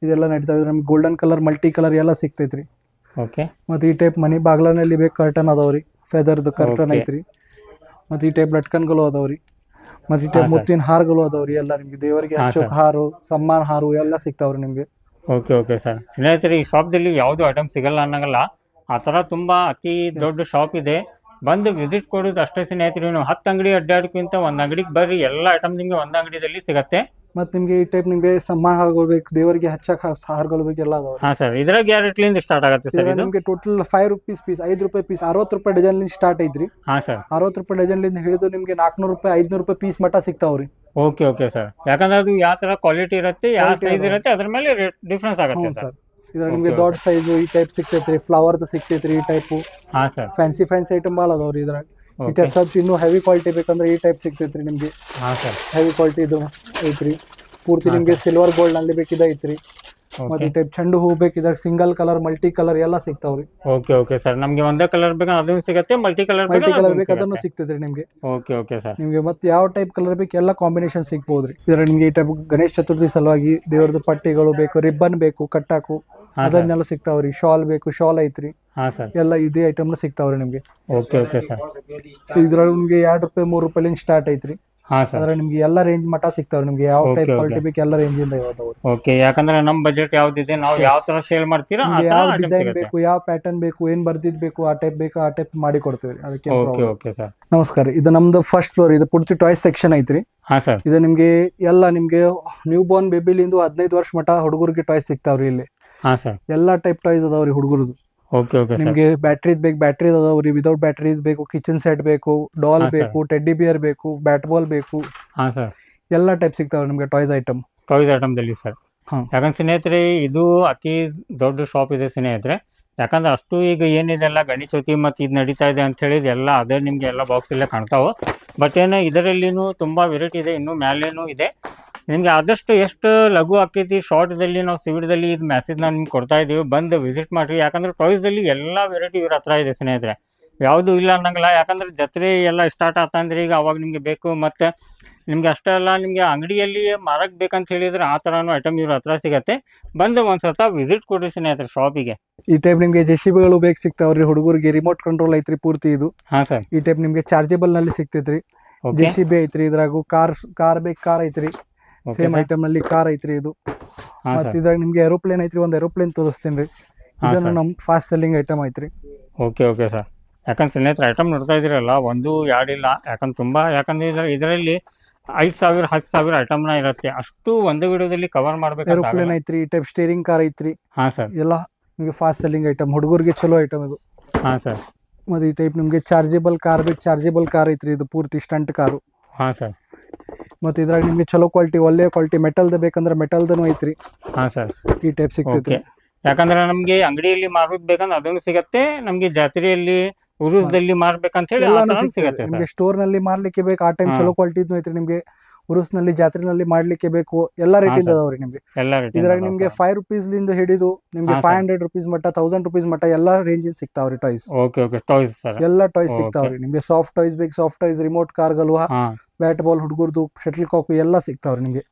Speaker 1: ಇದೆಲ್ಲ ನಡೀತಾವ್ರಿ. ನಮ್ಗೆ ಗೋಲ್ಡನ್ ಕಲರ್, ಮಲ್ಟಿ ಕಲರ್ ಎಲ್ಲ ಸಿಗ್ತೈತ್ರಿ. ಮತ್ತೆ ಈ ಟೈಪ್ ಮನಿ ಬಾಗ್ಲನಲ್ಲಿ ಬೇಕು ಕರ್ಟನ್ ಅದಾವ್ರಿ. ಫೆದರ್ದು ಕರ್ಟನ್ ಐತ್ರಿ. ಮತ್ತು ಈ ಟೈಪ್ ಲಟ್ಕನ್ಗಳು ಅದಾವ್ರಿ, ಮತ್ತು ಈ ಟೈಪ್ ಮುತ್ತಿನ ಹಾರಗಳು ಅದಾವ್ರಿ. ಎಲ್ಲ ನಿಮ್ಗೆ ದೇವರಿಗೆ ಹಚ್ಚೋಕ್ ಹಾರು, ಸಮ್ಮಾನ ಹಾರು ಎಲ್ಲ ಸಿಗ್ತಾವ್ರಿ ನಿಮ್ಗೆ.
Speaker 2: Okay okay sir. ಸ್ನೇಹಿತರೆ, ಈ ಶಾಪ್ದಲ್ಲಿ ಯಾವುದು ಐಟಮ್ ಸಿಗಲ್ಲ ಅನ್ನಂಗಲ್ಲ, ಆ ಥರ ತುಂಬ ಅತಿ ದೊಡ್ಡ ಶಾಪ್ ಇದೆ. ಬಂದು ವಿಸಿಟ್ ಕೊಡೋದು ಅಷ್ಟೇ ಸ್ನೇಹಿತರೆ. ನೀವು 10 ಅಂಗಡಿ ಅಡ್ಡಾಡೋಕ್ಕಿಂತ ಒಂದು ಅಂಗಡಿಗೆ ಬರ್ರಿ, ಎಲ್ಲ ಐಟಮ್ ನಿಮಗೆ ಒಂದು ಅಂಗಡಿಯಲ್ಲಿ ಸಿಗುತ್ತೆ.
Speaker 1: ಮತ್ತು ನಿಮಗೆ ಈ ಟೈಪ್ ನಿಮಗೆ ಸಮ್ಮಾನ ಹಾರಗಳು ಬೇಕು, ದೇವರಿಗೆ ಹಚ್ಚಕ್ಕೆ ಹಾರಗಳು ಬೇಕು, ಎಲ್ಲ ಅದಾವ್ರಿ.
Speaker 2: ಹಾಂ ಸರ್, ಇದ್ರಾಗ ಯಾವ ರೇಟ್ಲಿಂದ ಸ್ಟಾರ್ಟ್ ಆಗುತ್ತೆ ಸರ್ ಇದು?
Speaker 1: ನಿಮಗೆ ಟೋಟಲ್ 5 ರೂಪೀಸ್ ಪೀಸ್, 5 ರೂಪಾಯಿ ಪೀಸ್, 60 ರೂಪಾಯಿ ಡಜನ್ಲಿಂದ ಸ್ಟಾರ್ಟ್ ಐತ್ರಿ.
Speaker 2: ಹಾಂ ಸರ್,
Speaker 1: 60 ರೂಪಾಯಿ ಡಜನ್ಲಿಂದ ಹಿಡಿದು ನಿಮಗೆ 400 ರೂಪಾಯಿ 500 ರೂಪಾಯಿ ಪೀಸ್ ಮಟ್ಟ ಸಿಗ್ತಾವ್ರಿ.
Speaker 2: Okay okay sir. ಯಾಕಂದ್ರೆ ಅದು ಯಾವ ಥರ ಕ್ವಾಲಿಟಿ ಇರುತ್ತೆ, ಯಾವ ಸೈಜ್ ಇರುತ್ತೆ, ಅದ್ರ ಮೇಲೆ ರೇಟ್ ಡಿಫ್ರೆನ್ಸ್ ಆಗುತ್ತೆ ಸರ್.
Speaker 1: ಇದ್ರ ನಿಮಗೆ ದೊಡ್ಡ ಸೈಜು ಈ ಟೈಪ್ ಸಿಗ್ತೈತ್ರಿ, ಫ್ಲವರ್ದು ಸಿಗ್ತೈತ್ರಿ ಈ ಟೈಪು.
Speaker 2: ಹಾಂ ಸರ್,
Speaker 1: ಫ್ಯಾನ್ಸಿ ಐಟಮ್ ಭಾಳ ಅದಾವ್ರಿ ಇದ್ರಾಗ. ಈ ಟೈಪ್ ಸ್ವಲ್ಪ ಇನ್ನೂ ಹೆವಿ ಕ್ವಾಲಿಟಿ ಬೇಕಂದ್ರೆ ಈ ಟೈಪ್ ಸಿಗ್ತೈತ್ರಿ ನಿಮಗೆ.
Speaker 2: ಹಾಂ ಸರ್,
Speaker 1: ಹೆವಿ ಕ್ವಾಲಿಟಿ ಇದು ಐತ್ರಿ. ಪೂರ್ತಿ ನಿಮಗೆ ಸಿಲ್ವರ್ ಗೋಲ್ಡ್ ನಲ್ಲಿ ಬೇಕಿದ ಐತ್ರಿ. ಮತ್ತೆ ಈ ಟೈಪ್ ಚೆಂಡು ಹೂ ಬೇಕಿದಾಗ ಸಿಂಗಲ್ ಕಲರ್, ಮಲ್ಟಿ ಕಲರ್ ಎಲ್ಲ ಸಿಗ್ತಾವ್ರಿ.
Speaker 2: Okay okay sir. ನಮಗೆ ಒಂದೇ ಕಲರ್ ಬೇಕು ಅದನ್ನು ಸಿಗುತ್ತೆ, ಮಲ್ಟಿ ಕಲರ್
Speaker 1: ಬೇಕು ಅದನ್ನು ಸಿಗ್ತೈತ್ರಿ ನಿಮಗೆ.
Speaker 2: Okay okay sir.
Speaker 1: ನಿಮಗೆ ಮತ್ತೆ ಯಾವ ಟೈಪ್ ಕಲರ್ ಬೇಕು ಎಲ್ಲ ಕಾಂಬಿನೇಷನ್ ಸಿಗ್ಬೋದ್ರಿ. ಇದರ ನಿಮಗೆ ಈ ಟೈಪ್ ಗಣೇಶ ಚತುರ್ಥಿ ಸಲುವಾಗಿ ದೇವರದ್ದು ಪಟ್ಟಿಗಳು ಬೇಕು, ರಿಬ್ಬನ್ ಬೇಕು ಕಟ್ಟಾಕು, ಅದನ್ನೆಲ್ಲ ಸಿಗ್ತಾವ್ರಿ. ಶಾಲ್ ಬೇಕು, ಶಾಲ್ ಐತ್ರಿ.
Speaker 2: ಹಾಂ ಸರ್,
Speaker 1: ಎಲ್ಲ ಇದೇ ಐಟಮ್ ಸಿಗ್ತಾವ್ರಿ ನಿಮಗೆ.
Speaker 2: Okay okay sir.
Speaker 1: ಇದ್ರಾಗ ನಿಮಗೆ 2 ರೂಪಾಯಿ 3 ರೂಪಾಯಿಲಿಂದ ಸ್ಟಾರ್ಟ್ ಐತ್ರಿ.
Speaker 2: ಹಾಂ ಸರ್,
Speaker 1: ಅದ್ರ ನಿಮ್ಗೆ ಎಲ್ಲ ರೇಂಜ್ ಮಟ್ಟ ಸಿಗ್ತಾವ್ರಿ. ನಿಮ್ಗೆ ಯಾವ ಟೈಪ್ ಕ್ವಾಲಿಟಿ ಬೇಕು ಎಲ್ಲ ರೇಂಜ್ ಇಂದ ಇದಾವ್ರಿ.
Speaker 2: ಓಕೆ, ಯಾಕಂದ್ರೆ ನಮ್ಮ ಬಜೆಟ್ ಯಾವ್ದಿದೆ, ನಾವು ಯಾವ ತರ ಸೇಲ್ ಮಾಡ್ತೀರಾ ಆ ತರ
Speaker 1: ಯಾವ
Speaker 2: item
Speaker 1: ಡಿಸೈನ್
Speaker 2: ಸಿಗುತ್ತೆ.
Speaker 1: ಬೇಕು, ಯಾವ ಪ್ಯಾಟರ್ನ್ ಬೇಕು, ಏನ್ ಬರ್ದಿದ್ ಬೇಕು, ಆ ಟೈಪ್ ಬೇಕು ಆ ಟೈಪ್ ಮಾಡಿ ಕೊಡ್ತೀವಿ. ಅದಕ್ಕೆ
Speaker 2: ಓಕೆ ಓಕೆ ಸರ್.
Speaker 1: ನಮಸ್ಕಾರ. ಇದು ನಮ್ದು ಫಸ್ಟ್ ಫ್ಲೋರ್, ಇದು ಪೂರ್ತಿ ಟಾಯ್ಸ್ ಸೆಕ್ಷನ್ ಐತ್ರಿ.
Speaker 2: ಹಾಂ ಸರ್,
Speaker 1: ಇದು ನಿಮ್ಗೆ ಎಲ್ಲ ನಿಮ್ಗೆ ನ್ಯೂ ಬೋರ್ನ್ ಬೇಬಿಲಿಂದ 15 ವರ್ಷ ಮಟ್ಟ ಹುಡುಗರಿಗೆ ಟಾಯ್ಸ್ ಸಿಗ್ತಾವ್ರಿ ಇಲ್ಲಿ.
Speaker 2: ಹಾಂ ಸರ್,
Speaker 1: ಎಲ್ಲಾ ಟೈಪ್ ಟಾಯ್ಸ್ ಅದಾವ್ರಿ ಹುಡುಗರದು.
Speaker 2: Okay okay sir.
Speaker 1: ನಿಮ್ಗೆ ಬ್ಯಾಟ್ರಿ ಬೇಕು, ಬ್ಯಾಟ್ರಿ ಅದಾವ್ರಿ. ವಿದೌಟ್ ಬ್ಯಾಟ್ರಿ ಬೇಕು, ಕಿಚನ್ ಸೆಟ್ ಬೇಕು, ಡಾಲ್ ಬೇಕು, ಟೆಡ್ಡಿ ಬಿಯರ್ ಬೇಕು, ಬ್ಯಾಟ್ ಬಾಲ್ ಬೇಕು.
Speaker 2: ಹಾಂ ಸರ್,
Speaker 1: ಎಲ್ಲ ಟೈಪ್ ಸಿಗ್ತಾವ್ರಿ ನಿಮ್ಗೆ ಟಾಯ್ಸ್ ಐಟಮ್.
Speaker 2: ಟಾಯ್ಸ್ ಐಟಮ್ದಲ್ಲಿ ಸರ್. ಯಾಕಂದ್ರೆ ಸ್ನೇಹಿತರೆ, ಇದು ಅತಿ ದೊಡ್ಡ ಶಾಪ್ ಇದೆ ಸ್ನೇಹಿತರೆ. ಯಾಕಂದ್ರೆ ಅಷ್ಟು ಈಗ ಏನಿದೆಲ್ಲ ಗಣೇಶ ಚೌತಿ ಮತ್ತು ಇದು ನಡೀತಾ ಇದೆ ಅಂತ ಹೇಳಿದ್ರೆ ಎಲ್ಲ ಅದೇ ನಿಮಗೆ ಎಲ್ಲ ಬಾಕ್ಸ್ ಎಲ್ಲ ಕಾಣ್ತಾವೆ. ಬಟ್ ಏನು ಇದರಲ್ಲಿನೂ ತುಂಬ ವೆರೈಟಿ ಇದೆ, ಇನ್ನೂ ಮ್ಯಾಲೇನೂ ಇದೆ. ನಿಮಗೆ ಆದಷ್ಟು ಎಷ್ಟು ಲಘು ಆಕೈತಿ ಶಾರ್ಟ್ದಲ್ಲಿ ನಾವು ಸಿವಿಡ್ದಲ್ಲಿ ಇದು ಮೆಸೇಜ್ನ ನಿಮ್ಗೆ ಕೊಡ್ತಾ ಇದ್ದೀವಿ, ಬಂದು ವಿಸಿಟ್ ಮಾಡಿರಿ. ಯಾಕಂದ್ರೆ ಟಾಯ್ಸ್ದಲ್ಲಿ ಎಲ್ಲ ವೆರೈಟಿ ಇವ್ರ ಹತ್ರ ಇದೆ ಸ್ನೇಹಿತರೆ, ಯಾವುದೂ ಇಲ್ಲ ಅನ್ನಂಗಿಲ್ಲ. ಯಾಕಂದ್ರೆ ಜಾತ್ರೆ ಎಲ್ಲ ಸ್ಟಾರ್ಟ್ ಆತಂದ್ರೆ ಈಗ ಅವಾಗ ನಿಮಗೆ ಬೇಕು. ಮತ್ತು ನಿಮಗೆ ಅಷ್ಟೇ ಅಲ್ಲ, ನಿಮಗೆ ಅಂಗಡಿಯಲ್ಲಿ ಮಾರಕ್ಕೆ ಬೇಕಂತ ಹೇಳಿದ್ರೆ ಆ ಥರನೂ ಐಟಮ್ ಇವ್ರ ಹತ್ರ ಸಿಗುತ್ತೆ. ಬಂದು ಒಂದ್ಸತ ವಿಸಿಟ್ ಕೊಡ್ರಿ ಸ್ನೇಹಿತರೆ ಶಾಪಿಗೆ. ಈ
Speaker 1: ಟೈಪ್ ನಿಮ್ಗೆ ಜೆಸಿಬಿಗಳು ಬೇಕು ಸಿಗ್ತಾವ್ರಿ ಹುಡುಗರಿಗೆ. ರಿಮೋಟ್ ಕಂಟ್ರೋಲ್ ಐತ್ರಿ ಪೂರ್ತಿ ಇದು.
Speaker 2: ಹಾಂ ಸರ್,
Speaker 1: ಈ ಟೈಪ್ ನಿಮ್ಗೆ ಚಾರ್ಜಬಲ್ ನಲ್ಲಿ ಸಿಗ್ತೈತ್ರಿ. ಜೆಸಿಬಿ ಐತ್ರಿ, ಇದ್ರಾಗು ಕಾರ್ ಬೇಕು, ಕಾರ್ ಐತ್ರಿ. ಸೇಮ್ ಐಟಮ್ ನಲ್ಲಿ ಕಾರ್ ಐತ್ರಿ ಇದು. ಮತ್ತೆ ಇದ್ರಾಗ ನಿಮ್ಗೆ ಏರೋಪ್ಲೇನ್ ಐತ್ರಿ, ಒಂದು ಏರೋಪ್ಲೇನ್ ತೋರಿಸ್ತೀನಿ ರೀ. ಇದನ್ನು ನಮ್ಮ ಫಾಸ್ಟ್ ಸೆಲ್ಲಿಂಗ್ ಐಟಮ್ ಐತ್ರಿ.
Speaker 2: Okay okay sir. ಯಾಕಂದ್ರೆ ಸ್ನೇಹಿತರೆ ಐಟಮ್ ನೋಡ್ತಾ ಇದ್ದೀರಲ್ಲ, 1 2 ಇಲ್ಲ. ಯಾಕಂದ್ರೆ ತುಂಬ, ಯಾಕಂದ್ರೆ ಇದರಲ್ಲಿ 5,000 10,000 ಐಟಮ್ನ ಇರುತ್ತೆ. ಅಷ್ಟು ಒಂದು ವಿಡಿಯೋದಲ್ಲಿ ಕವರ್ ಮಾಡ್ಬೇಕು.
Speaker 1: ಏರೋಪ್ಲೇನ್ ಐತ್ರಿ, ಈ ಟೈಪ್ ಸ್ಟೇರಿಂಗ್ ಕಾರ್ ಐತ್ರಿ.
Speaker 2: ಹಾಂ ಸರ್,
Speaker 1: ಎಲ್ಲ ನಿಮಗೆ ಫಾಸ್ಟ್ ಸೆಲ್ಲಿಂಗ್ ಐಟಮ್, ಹುಡುಗರಿಗೆ ಚಲೋ ಐಟಮ್ ಇದು.
Speaker 2: ಹಾಂ ಸರ್,
Speaker 1: ಮತ್ತೆ ಈ ಟೈಪ್ ನಿಮಗೆ ಚಾರ್ಜಬಲ್ ಕಾರ್ ಬೇಕು, ಚಾರ್ಜಬಲ್ ಕಾರ್ ಐತ್ರಿ. ಇದು ಪೂರ್ತಿ ಸ್ಟಂಟ್ ಕಾರು.
Speaker 2: ಹಾಂ ಸರ್,
Speaker 1: ಮತ್ತೆ ಇದ್ರಾಗ ನಿಮ್ಗೆ ಚಲೋ ಕ್ವಾಲಿಟಿ, ಒಳ್ಳೆ ಕ್ವಾಲಿಟಿ ಮೆಟಲ್ದು ಬೇಕಂದ್ರೆ ಮೆಟಲ್ದನು ಐತ್ರಿ.
Speaker 2: ಹಾಂ ಸರ್,
Speaker 1: ಈ ಟೈಪ್ ಸಿಗ್ತೈತಿ.
Speaker 2: ಯಾಕಂದ್ರೆ ನಮಗೆ ಅಂಗಡಿಯಲ್ಲಿ ಮಾರೋದು ಬೇಕಂದ್ರೆ ಅದನ್ನು ಸಿಗುತ್ತೆ, ನಮಗೆ ಜಾತ್ರೆಯಲ್ಲಿ ಉರುಸ್ದಲ್ಲಿ ಮಾರ್ಬೇಕಂತ ಹೇಳಿ ಸಿಗುತ್ತೆ.
Speaker 1: ನಿಮಗೆ ಸ್ಟೋರ್ ನಲ್ಲಿ ಮಾರ್ಲಿಕ್ಕೆ ಬೇಕು ಆ ಟೈಮ್ ಚಲೋ ಕ್ವಾಲಿಟಿ ಐತ್ರಿ. ನಿಮ್ಗೆ ಉರುಸ್ನಲ್ಲಿ ಜಾತ್ರೆನಲ್ಲಿ ಮಾಡ್ಲಿಕ್ಕೆ ಬೇಕು, ಎಲ್ಲ ರೇಟ್ ಇಂದ ಅದಾವ್ರಿ ನಿಮ್ಗೆ. ಇದ್ರಾಗ ನಿಮ್ಗೆ 5 ರೂಪೀಸ್ ಲಿಂದ ಹಿಡಿದು ನಿಮ್ಗೆ 500 ರೂಪೀಸ್ ಮಟ್ಟ, 1000 ರೂಪೀಸ್ ಮಟ್ಟ ಎಲ್ಲ ರೇಂಜ್ ಸಿಗ್ತಾವ್ರಿ toys.
Speaker 2: Okay okay, toys sir, ಎಲ್ಲ
Speaker 1: ಟಾಯ್ಸ್ ಸಿಗ್ತಾವ್ರಿ ನಿಮ್ಗೆ. ಸಾಫ್ಟ್ ಟಾಯ್ಸ್ ಬೇಕು, ಸಾಫ್ಟ್ ಟಾಯ್ಸ್, ರಿಮೋಟ್ ಕಾರ್ಗಳು, ಬ್ಯಾಟ್ ಬಾಲ್ ಹುಡುಗರ್ದು, ಶಟಲ್ ಕಾಕ್ ಎಲ್ಲ ಸಿಗ್ತಾವ್ರಿ ನಿಮ್ಗೆ.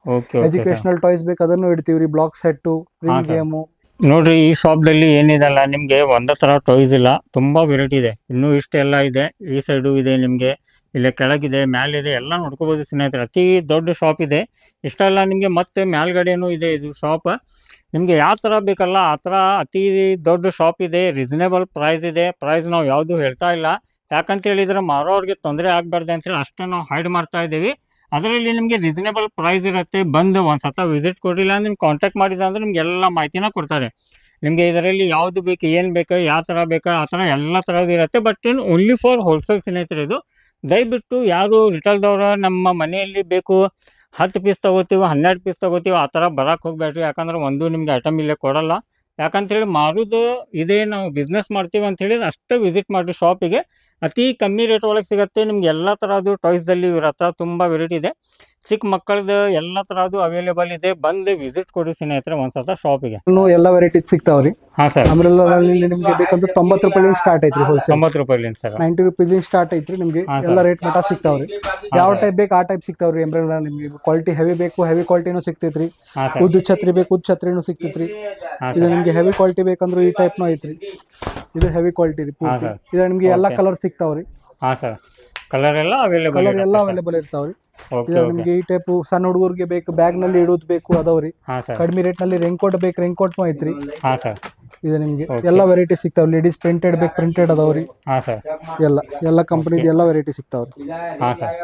Speaker 1: ಎಜುಕೇಶನಲ್ ಟಾಯ್ಸ್ ಬೇಕು ಅದನ್ನು ಇಡ್ತೀವ್ರಿ. Block set, ring game.
Speaker 2: ನೋಡ್ರಿ, ಈ ಶಾಪ್ದಲ್ಲಿ ಏನಿದೆಲ್ಲ ನಿಮಗೆ ಒಂದೇ ಥರ ಟಾಯ್ಸ್ ಇಲ್ಲ, ತುಂಬ ವೆರೈಟಿ ಇದೆ. ಇನ್ನೂ ಇಷ್ಟೆಲ್ಲ ಇದೆ. ಈ ಸೈಡು ಇದೆ ನಿಮಗೆ, ಇಲ್ಲೇ ಕೆಳಗಿದೆ, ಮ್ಯಾಲಿದೆ, ಎಲ್ಲ ನೋಡ್ಕೋಬೋದು ಸ್ನೇಹಿತರೆ. ಅತಿ ದೊಡ್ಡ ಶಾಪ್ ಇದೆ. ಇಷ್ಟೆಲ್ಲ ನಿಮಗೆ ಮತ್ತೆ ಮ್ಯಾಲ್ಗಡೆನೂ ಇದೆ ಇದು ಶಾಪ್. ನಿಮಗೆ ಯಾವ ಥರ ಬೇಕಲ್ಲ ಆ ಥರ ಅತಿ ದೊಡ್ಡ ಶಾಪ್ ಇದೆ. ರೀಸನೇಬಲ್ ಪ್ರೈಸ್ ಇದೆ. ಪ್ರೈಸ್ ನಾವು ಯಾವುದೂ ಹೇಳ್ತಾ ಇಲ್ಲ, ಯಾಕಂತ ಹೇಳಿದ್ರೆ ಮಾರೋರಿಗೆ ತೊಂದರೆ ಆಗಬಾರ್ದು ಅಂತೇಳಿ ಅಷ್ಟೇ ನಾವು ಹೈಡ್ ಮಾಡ್ತಾ ಇದ್ದೀವಿ. ಅದರಲ್ಲಿ ನಿಮಗೆ ರೀಸನೇಬಲ್ ಪ್ರೈಸ್ ಇರುತ್ತೆ. ಬಂದು ಒಂದ್ಸತ ವಿಸಿಟ್ ಕೊಡಲಿಲ್ಲ ಅಂದ್ರೆ ನಿಮ್ಗೆ ಕಾಂಟ್ಯಾಕ್ಟ್ ಮಾಡಿದ ಅಂದರೆ ನಿಮ್ಗೆ ಎಲ್ಲ ಮಾಹಿತಿನ ಕೊಡ್ತಾರೆ. ನಿಮಗೆ ಇದರಲ್ಲಿ ಯಾವುದು ಬೇಕು, ಏನು ಬೇಕು, ಯಾವ ಥರ ಬೇಕು ಆ ಥರ ಎಲ್ಲ ಥರದ್ದು ಇರುತ್ತೆ. ಬಟ್ ಏನು ಓನ್ಲಿ ಫಾರ್ ಹೋಲ್ಸೇಲ್ ಸ್ನೇಹಿತರೆ ಇದು. ದಯವಿಟ್ಟು ಯಾರು ರಿಟೇಲ್ದವ್ರು ನಮ್ಮ ಮನೆಯಲ್ಲಿ ಬೇಕು 10 ಪೀಸ್ ತೊಗೋತೀವಿ, 12 ಪೀಸ್ ತೊಗೋತೀವಿ ಆ ಥರ ಬರೋಕ್ಕೆ ಹೋಗ್ಬೇಡ್ರಿ. ಯಾಕಂದ್ರೆ ಒಂದು ನಿಮ್ಗೆ ಐಟಮ್ ಇಲ್ಲೇ ಕೊಡಲ್ಲ. ಯಾಕಂತೇಳಿ ಮಾರೋದು ಇದೇ ನಾವು ಬಿಸ್ನೆಸ್ ಮಾಡ್ತೀವಿ ಅಂಥೇಳಿ ಅಷ್ಟೇ ವಿಸಿಟ್ ಮಾಡಿರಿ ಶಾಪಿಗೆ. ಅತಿ ಕಮ್ಮಿ ರೇಟ್ ಒಳಗೆ ಸಿಗುತ್ತೆ ನಿಮ್ಗೆ. ಎಲ್ಲ ಥರದ್ದು ಟಾಯ್ಸ್ದಲ್ಲಿ ಇವ್ರ ಹತ್ರ ತುಂಬ ವೆರೈಟಿ ಇದೆ. ಚಿಕ್ಕ ಮಕ್ಕಳದ್ದು ಎಲ್ಲ ಥರದ್ದು ಅವೈಲೇಬಲ್ ಇದೆ. ಬಂದು ವಿಸಿಟ್ ಕೊಡಿ ಸ್ನೇಹಿತರೆ ಒಂದ್ಸತ ಶಾಪಿಗೆ.
Speaker 1: ಎಲ್ಲ ವೆರೈಟಿ ಸಿಗ್ತಾವ್ರಿ.
Speaker 2: ಹಾಂ ಸರ್,
Speaker 1: ನಿಮ್ಗೆ ಬೇಕಂದ್ರೆ 90 ರೂಪಾಯಿ ಸ್ಟಾರ್ಟ್ ಐತ್ರಿ. ಹೋಲ್ಸೇಲ್
Speaker 2: 90 ರೂಪಾಯಿಲಿಂದ ಸರ್,
Speaker 1: 90 ರೂಪಾಯಿ ಸ್ಟಾರ್ಟ್ ಐತ್ರಿ. ನಿಮ್ಗೆ ಎಲ್ಲ ರೇಟ್ ಮಟ್ಟ ಸಿಗ್ತಾವ್ರಿ. ಯಾವ ಟೈಪ್ ಬೇಕು ಆ ಟೈಪ್ ಸಿಗ್ತಾವ್ರಿ. ಎಂಬ್ರಾಯ್ಡ್ರಿ ನಿಮ್ಗೆ ಕ್ವಾಲಿಟಿ ಹೆವಿ ಬೇಕು, ಹೆವಿ ಕ್ವಾಲಿಟಿನೂ ಸಿಗ್ತೈತ್ರಿ. ಉದ್ದು ಛತ್ರಿ ಬೇಕು, ಉದ್ದು ಛತ್ರಿನೂ ಸಿಗ್ತೈತ್ರಿ. ಇದು ನಿಮ್ಗೆ ಹೆವಿ ಕ್ವಾಲಿಟಿ ಬೇಕಂದ್ರೆ ಈ ಟೈಪ್ನೂ ಐತ್ರಿ. ಇದು ಹೆವಿ ಕ್ವಾಲಿಟಿ ರೀ ಪೂರ್ತಿ. ಇದು ನಿಮ್ಗೆ ಎಲ್ಲ ಕಲರ್ ಸಿಗ್ತಾವ್ರಿ.
Speaker 2: ಹಾಂ ಸರ್, ಕಲರ್ ಎಲ್ಲ ಅವೈಲೇಬಲ್
Speaker 1: ಕಲರ್ ಎಲ್ಲ ಅವೈಲೇಬಲ್ ಇರ್ತಾವ್ರಿ.
Speaker 2: ಓಕೆ
Speaker 1: ಇದ್ರಲ್ಲಿ ನಿಮ್ಗೆ ಈ ಟೈಪ್ ಸಣ್ಣ ಹುಡುಗರಿಗೆ ಬೇಕು, ಬ್ಯಾಗ್ ನಲ್ಲಿ ಇಡೋದು ಬೇಕು ಅದಾವ್ರಿ.
Speaker 2: ಹಾಂ ಸರ್.
Speaker 1: ಕಡಿಮೆ ರೇಟ್ ನಲ್ಲಿ ರೆನ್ಕೋಟ್ ಬೇಕು, ರೆನ್ಕೋಟ್ ಐತ್ರಿ.
Speaker 2: ಹಾಂ ಸರ್.
Speaker 1: ಇದು ನಿಮ್ಗೆ ಎಲ್ಲ ವೆರೈಟಿ ಸಿಗ್ತಾವ್. ಲೇಡೀಸ್ ಪ್ರಿಂಟೆಡ್ ಬೇಕು, ಪ್ರಿಂಟೆಡ್ ಅದಾವ್ರಿ.
Speaker 2: ಹಾಂ ಸರ್.
Speaker 1: ಎಲ್ಲ ಕಂಪನಿದು ಎಲ್ಲ ವೆರೈಟಿ ಸಿಗ್ತಾವ್ರಿ.
Speaker 2: ಹಾಂ ಸರ್.